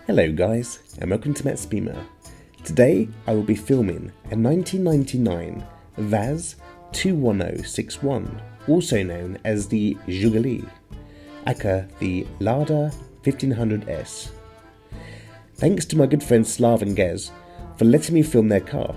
Hello guys, and welcome to Mattsbeamer. Today I will be filming a 1999 VAZ 21061, also known as the Zhiguli AKA LADA 1500S. Thanks to my good friends Slav and Gez for letting me film their car.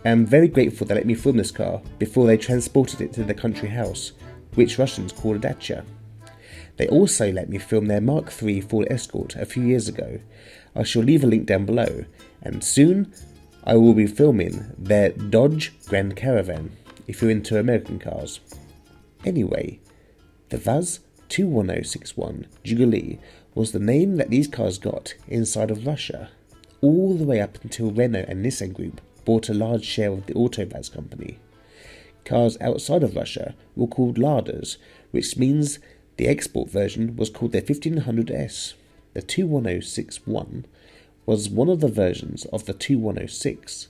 I am very grateful they let me film this car before they transported it to their country house, which Russians call a dacha. They also let me film their Mk3 Ford Escort a few years ago. I shall leave a link down below, and soon I will be filming their Dodge GrandCaravan if you're into American cars. Anyway, the VAZ 21061 Zhiguli was the name that these cars got inside of Russia, all the way up until Renault and Nissan Group bought a large share of the Auto VAZ company. Cars outside of Russia were called Ladas, which means the export version was called their 1500S. The 21061 was one of the versions of the 2106,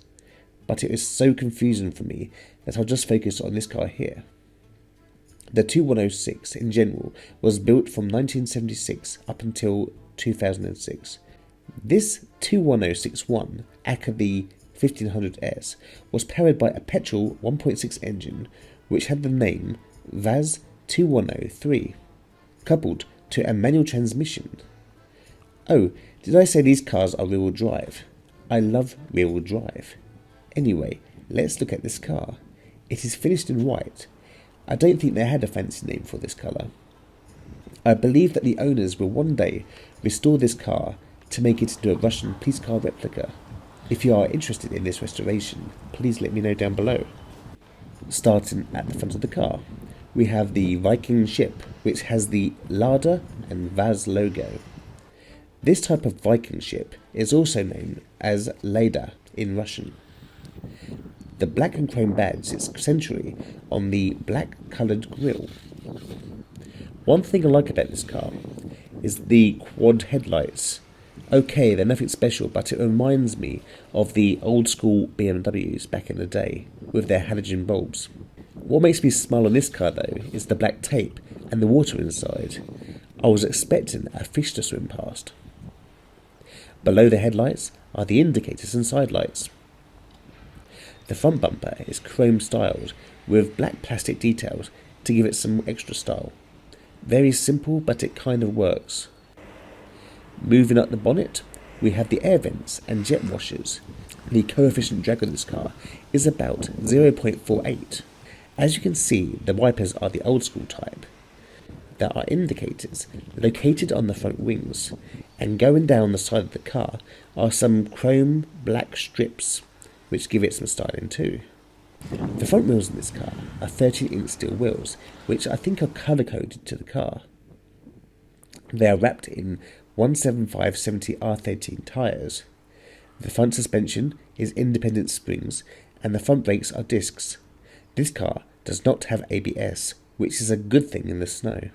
but it is so confusing for me that I'll just focus on this car here. The 2106 in general was built from 1976 up until 2006. This 21061, aka the 1500S, was powered by a petrol 1.6 engine which had the name VAZ 2103. Coupled to a manual transmission. Oh, did I say these cars are rear-wheel drive? I love rear-wheel drive. Anyway, let's look at this car. It is finished in white. I don't think they had a fancy name for this colour. I believe that the owners will one day restore this car to make it into a Russian police car replica. If you are interested in this restoration, please let me know down below. Starting at the front of the car, we have the Viking ship, which has the Lada and VAZ logo. This type of Viking ship is also known as Lada in Russian. The black and chrome badge sits centrally on the black coloured grille. One thing I like about this car is the quad headlights. Okay, they're nothing special, but it reminds me of the old school BMWs back in the day with their halogen bulbs. What makes me smile on this car though is the black tape and the water inside. I was expecting a fish to swim past. Below the headlights are the indicators and side lights. The front bumper is chrome styled with black plastic details to give it some extra style. Very simple, but it kind of works. Moving up the bonnet, we have the air vents and jet washers. The coefficient drag of this car is about 0.48. As you can see, the wipers are the old school type. There are indicators located on the front wings, and going down the side of the car are some chrome black strips, which give it some styling too. The front wheels in this car are 13-inch steel wheels, which I think are colour-coded to the car. They are wrapped in 175/70 R13 tyres. The front suspension is independent springs, and the front brakes are discs. This car does not have ABS, which is a good thing in the snow.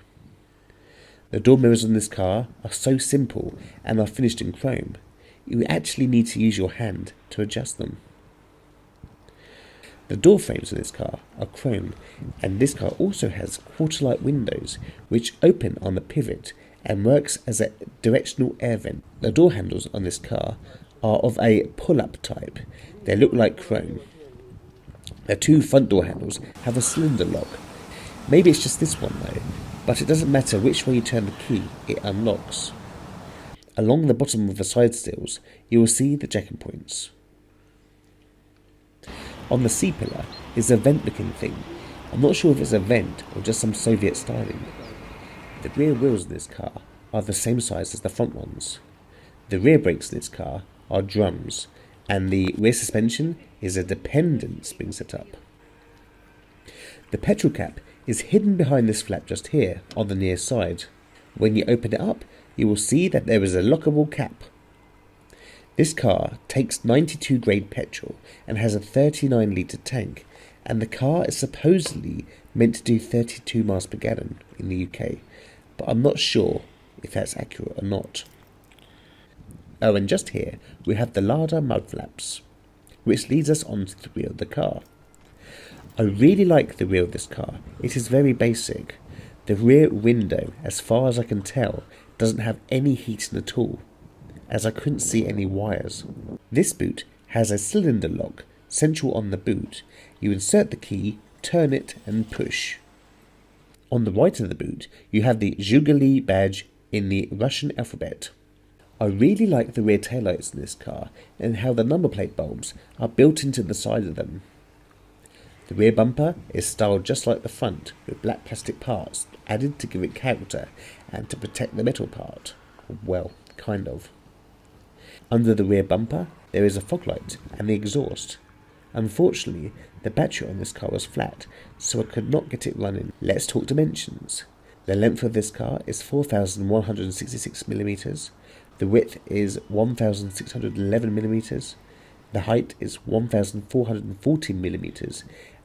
The door mirrors on this car are so simple and are finished in chrome. You actually need to use your hand to adjust them. The door frames of this car are chrome, and this car also has quarter-light windows which open on the pivot and works as a directional air vent. The door handles on this car are of a pull-up type. They look like chrome. The two front door handles have a cylinder lock. Maybe it's just this one though, but it doesn't matter which way you turn the key, it unlocks. Along the bottom of the side stills, you will see the jacking points. On the C-pillar is a vent looking thing. I'm not sure if it's a vent or just some Soviet styling. The rear wheels in this car are the same size as the front ones. The rear brakes in this car are drums, and the rear suspension is a dependent spring setup. The petrol cap is hidden behind this flap just here on the near side. When you open it up, you will see that there is a lockable cap. This car takes 92 grade petrol and has a 39 litre tank, and the car is supposedly meant to do 32 miles per gallon in the UK, but I'm not sure if that's accurate or not. Oh, and just here we have the Lada mud flaps, which leads us onto the rear of the car. I really like the rear of this car. It is very basic. The rear window, as far as I can tell, doesn't have any heating at all. as I couldn't see any wires. This boot has a cylinder lock central on the boot. You insert the key, turn it and push. On the right of the boot you have the Zhiguli badge in the Russian alphabet. I really like the rear taillights in this car and how the number plate bulbs are built into the side of them. The rear bumper is styled just like the front, with black plastic parts added to give it character and to protect the metal part. Well, kind of. Under the rear bumper there is a fog light and the exhaust. Unfortunately, the battery on this car was flat, so I could not get it running. Let's talk dimensions. The length of this car is 4,166mm, the width is 1,611mm, the height is 1,440mm,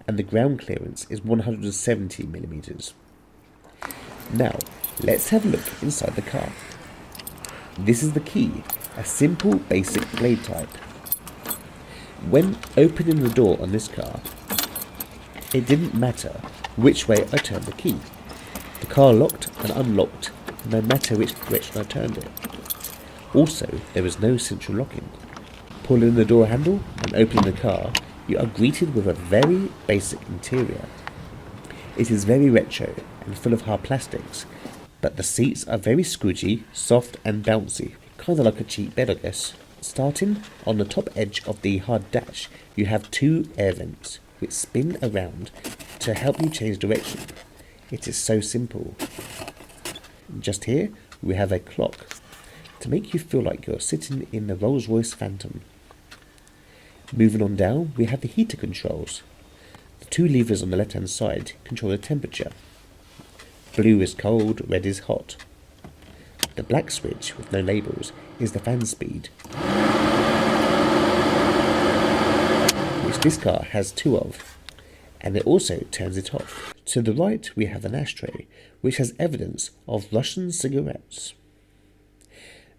and the ground clearance is 170mm. Now, let's have a look inside the car. This is the key, a simple basic blade type. When opening the door on this car, it didn't matter which way I turned the key. The car locked and unlocked no matter which direction I turned it. Also, there was no central locking. Pulling the door handle and opening the car, you are greeted with a very basic interior. It is very retro and full of hard plastics, but the seats are very squidgy, soft and bouncy, kind of like a cheap bed I guess. Starting on the top edge of the hard dash, you have two air vents which spin around to help you change direction. It is so simple. Just here we have a clock to make you feel like you're sitting in the Rolls-Royce Phantom. Moving on down, we have the heater controls. The two levers on the left hand side control the temperature. Blue is cold, red is hot. The black switch with no labels is the fan speed, which this car has two of, and it also turns it off. To the right we have an ashtray which has evidence of Russian cigarettes.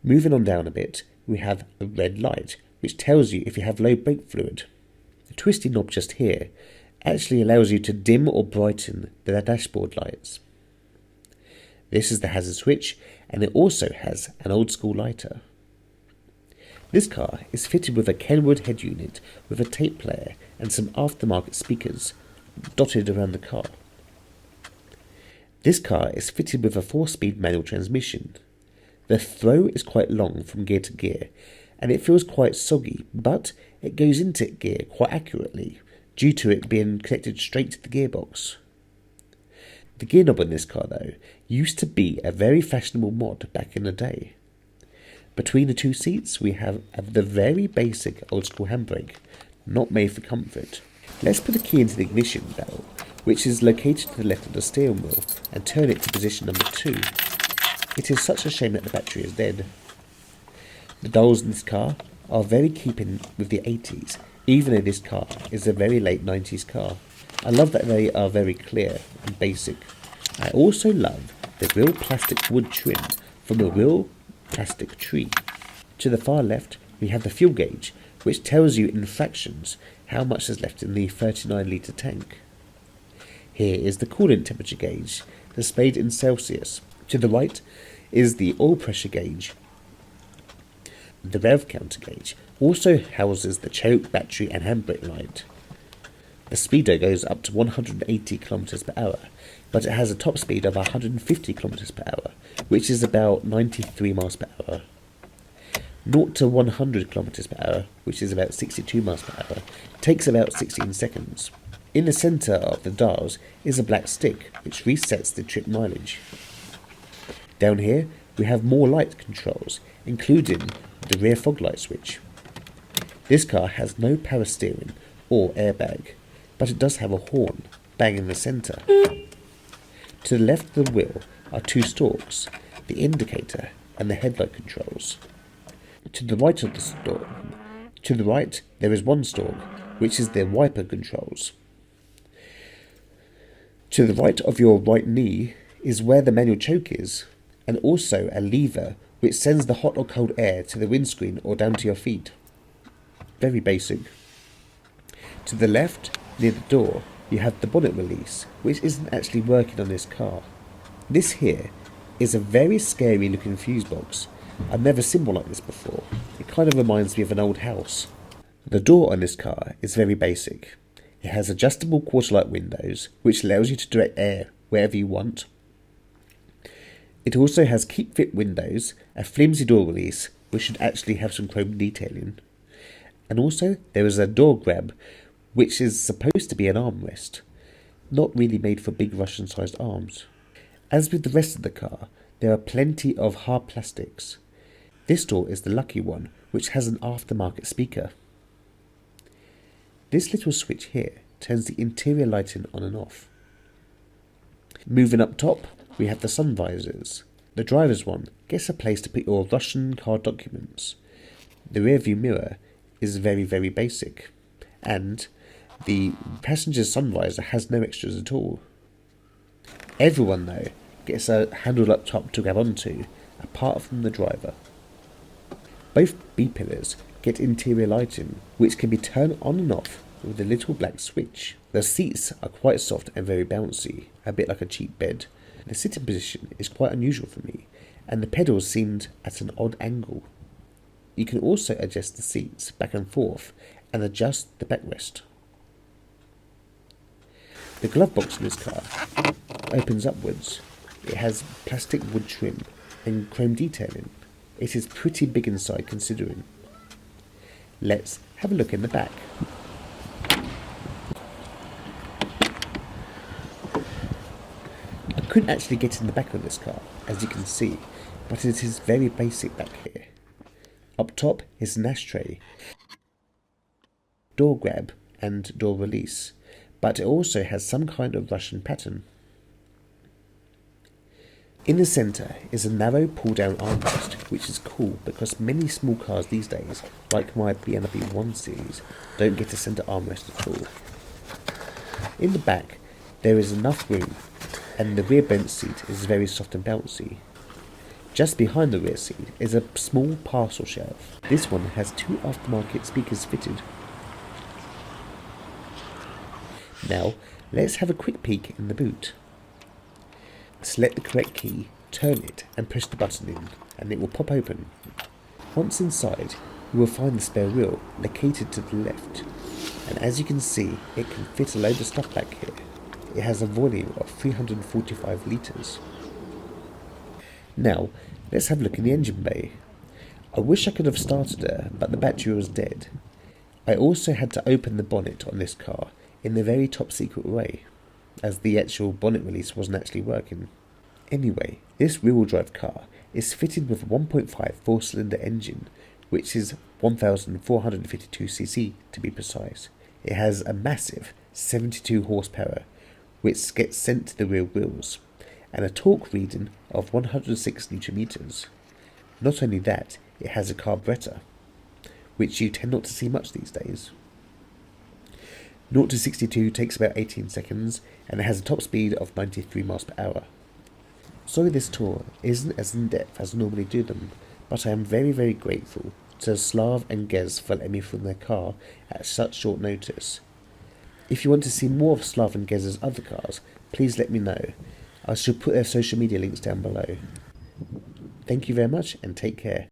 Moving on down a bit, we have a red light which tells you if you have low brake fluid. The twisty knob just here actually allows you to dim or brighten the dashboard lights. This is the hazard switch, and it also has an old school lighter. This car is fitted with a Kenwood head unit with a tape player and some aftermarket speakers dotted around the car. This car is fitted with a 4-speed manual transmission. The throw is quite long from gear to gear, and it feels quite soggy, but it goes into gear quite accurately due to it being connected straight to the gearbox. The gear knob in this car though used to be a very fashionable mod back in the day. Between the two seats we have the very basic old school handbrake, not made for comfort. Let's put the key into the ignition bell, which is located to the left of the steering wheel, and turn it to position number 2. It is such a shame that the battery is dead. The dials in this car are very keeping with the 80s, even though this car is a very late 90s car. I love that they are very clear and basic. I also love the real plastic wood trim from a real plastic tree. To the far left we have the fuel gauge, which tells you in fractions how much is left in the 39-litre tank. Here is the coolant temperature gauge, displayed in Celsius. To the right is the oil pressure gauge. The rev counter gauge also houses the choke, battery and handbrake light. The speedo goes up to 180 km per hour, but it has a top speed of 150 km per hour, which is about 93 miles per hour. 0 to 100 km per hour, which is about 62 miles per hour, takes about 16 seconds. In the centre of the dials is a black stick, which resets the trip mileage. Down here we have more light controls, including the rear fog light switch. This car has no power steering or airbag, but it does have a horn, bang in the centre. To the left of the wheel are two stalks, the indicator and the headlight controls. To the right of the stalk, to the right there is one stalk, which is the wiper controls. To the right of your right knee is where the manual choke is, and also a lever which sends the hot or cold air to the windscreen or down to your feet. Very basic. To the left, near the door, you have the bonnet release, which isn't actually working on this car. This here is a very scary looking fuse box, I've never seen one like this before. It kind of reminds me of an old house. The door on this car is very basic. It has adjustable quarter-light windows, which allows you to direct air wherever you want. It also has keep-fit windows, a flimsy door release, which should actually have some chrome detailing. And also, there is a door grab, which is supposed to be an armrest, not really made for big Russian-sized arms. As with the rest of the car, there are plenty of hard plastics. This door is the lucky one, which has an aftermarket speaker. This little switch here turns the interior lighting on and off. Moving up top, we have the sun visors. The driver's one gets a place to put your Russian car documents. The rear view mirror is very, very basic. And the passenger's sun visor has no extras at all. Everyone, though, gets a handle up top to grab onto, apart from the driver. Both B-pillars get interior lighting, which can be turned on and off with a little black switch. The seats are quite soft and very bouncy, a bit like a cheap bed. The sitting position is quite unusual for me, and the pedals seemed at an odd angle. You can also adjust the seats back and forth and adjust the backrest. The glove box in this car opens upwards. It has plastic wood trim and chrome detailing. It is pretty big inside considering. Let's have a look in the back. I couldn't actually get in the back of this car, as you can see, but it is very basic back here. Up top is an ashtray, door grab and door release, but it also has some kind of Russian pattern. In the centre is a narrow pull-down armrest, which is cool because many small cars these days, like my BMW 1 Series, don't get a centre armrest at all. In the back, there is enough room, and the rear bench seat is very soft and bouncy. Just behind the rear seat is a small parcel shelf. This one has 2 aftermarket speakers fitted. Now, let's have a quick peek in the boot. Select the correct key, turn it and push the button in, and it will pop open. Once inside, you will find the spare wheel located to the left, and as you can see, it can fit a load of stuff back here. It has a volume of 345 litres. Now, let's have a look in the engine bay. I wish I could have started her, but the battery was dead. I also had to open the bonnet on this car in the very top secret way, as the actual bonnet release wasn't actually working. Anyway, this rear-wheel drive car is fitted with a 1.5 4-cylinder engine, which is 1452cc to be precise. It has a massive 72 horsepower, which gets sent to the rear wheels, and a torque reading of 106 Nm. Not only that, it has a carburetor, which you tend not to see much these days. 0 to 62 takes about 18 seconds, and it has a top speed of 93 miles per hour. Sorry this tour isn't as in-depth as I normally do them, but I am very, very grateful to Slav and Gez for letting me film their car at such short notice. If you want to see more of Slav and Gez's other cars, please let me know. I shall put their social media links down below. Thank you very much and take care.